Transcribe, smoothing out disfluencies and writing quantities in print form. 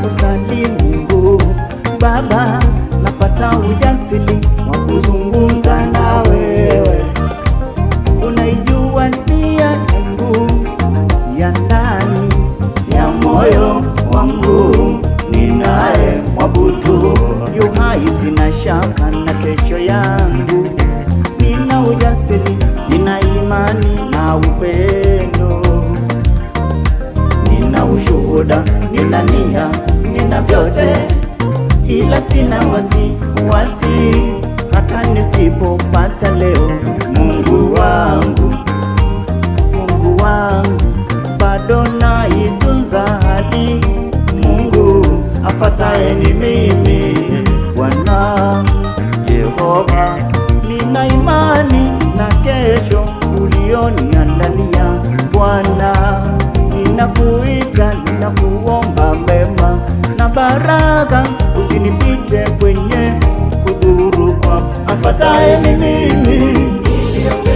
kusali Mungu Baba, napata ujasiri wa kuzungumza na wewe. Unaijua nia yangu ya ndani ya moyo wangu, ninaye mwabudu yu hai, sina shaka na kesho yangu. Nina ujasiri, nina imani na upendo, nina ushuhuda, nina nia, nina vyote, ila sina wasiwasi hata nisipopata leo. Mungu wangu, Mungu wangu, bado naitunza ahadi. Mungu afuataye ni mimi, Bwana Yehova. Nina imani na kesho ulioniandalia Bwana. Ninakuita, ninakuomba mema na baraka, usinipite kwenye kudhuru kwako. Afuataye ni mimi